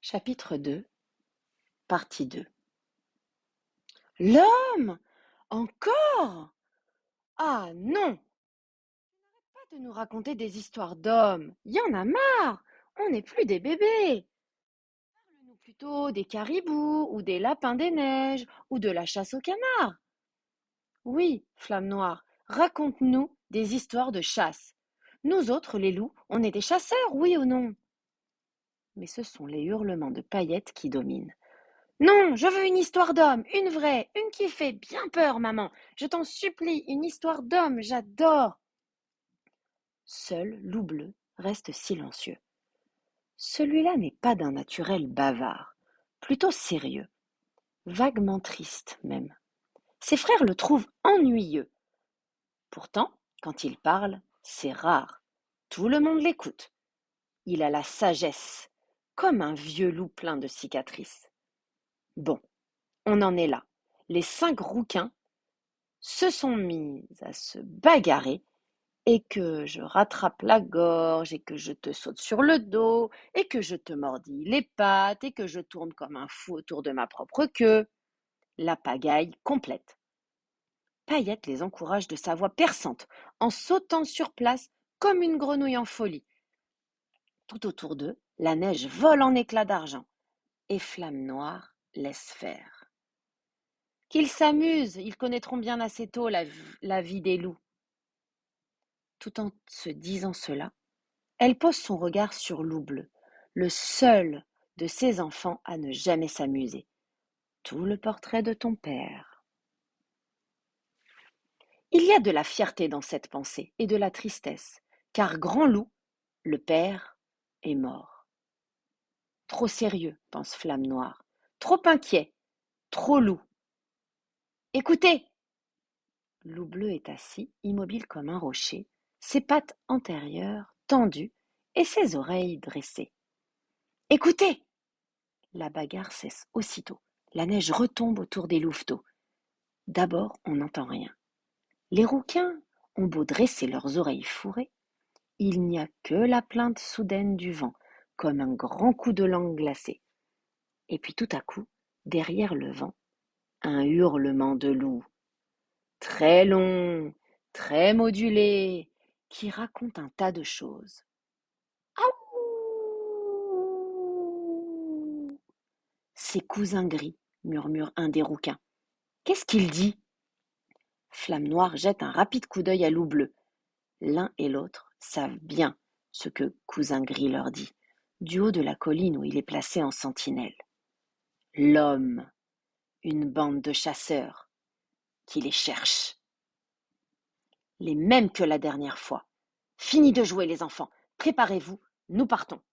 Chapitre 2, partie 2. L'homme? Encore? Ah non! Pas de nous raconter des histoires d'hommes. Y en a marre! On n'est plus des bébés. Parle-nous plutôt des caribous, ou des lapins des neiges, ou de la chasse au canard. Oui, Flamme Noire, raconte-nous des histoires de chasse. Nous autres, les loups, on est des chasseurs, oui ou non? Mais ce sont les hurlements de Paillette qui dominent. Non, je veux une histoire d'homme, une vraie, une qui fait bien peur, maman. Je t'en supplie, une histoire d'homme, j'adore. Seul Loup Bleu reste silencieux. Celui-là n'est pas d'un naturel bavard, plutôt sérieux, vaguement triste même. Ses frères le trouvent ennuyeux. Pourtant, quand il parle, c'est rare. Tout le monde l'écoute. Il a la sagesse, comme un vieux loup plein de cicatrices. Bon, on en est là. Les 5 rouquins se sont mis à se bagarrer et que je rattrape la gorge et que je te saute sur le dos et que je te mordis les pattes et que je tourne comme un fou autour de ma propre queue. La pagaille complète. Paillette les encourage de sa voix perçante en sautant sur place comme une grenouille en folie. Tout autour d'eux, la neige vole en éclats d'argent et Flamme Noire laisse faire. Qu'ils s'amusent, ils connaîtront bien assez tôt la vie des loups. Tout en se disant cela, elle pose son regard sur Loup Bleu, le seul de ses enfants à ne jamais s'amuser. Tout le portrait de ton père. Il y a de la fierté dans cette pensée et de la tristesse, car Grand Loup, le père, est mort. Trop sérieux, pense Flamme Noire, trop inquiet, trop loup. Écoutez! Loup Bleu est assis, immobile comme un rocher, ses pattes antérieures tendues et ses oreilles dressées. Écoutez! La bagarre cesse aussitôt. La neige retombe autour des louveteaux. D'abord, on n'entend rien. Les rouquins ont beau dresser leurs oreilles fourrées, il n'y a que la plainte soudaine du vent, comme un grand coup de langue glacée. Et puis tout à coup, derrière le vent, un hurlement de loup, très long, très modulé, qui raconte un tas de choses. Aouh! Ses cousins gris, murmure un des rouquins. Qu'est-ce qu'il dit? Flamme Noire jette un rapide coup d'œil à Loup Bleu. L'un et l'autre savent bien ce que Cousin Gris leur dit, du haut de la colline où il est placé en sentinelle. L'homme, une bande de chasseurs, qui les cherche. Les mêmes que la dernière fois. Fini de jouer, les enfants. Préparez-vous, nous partons.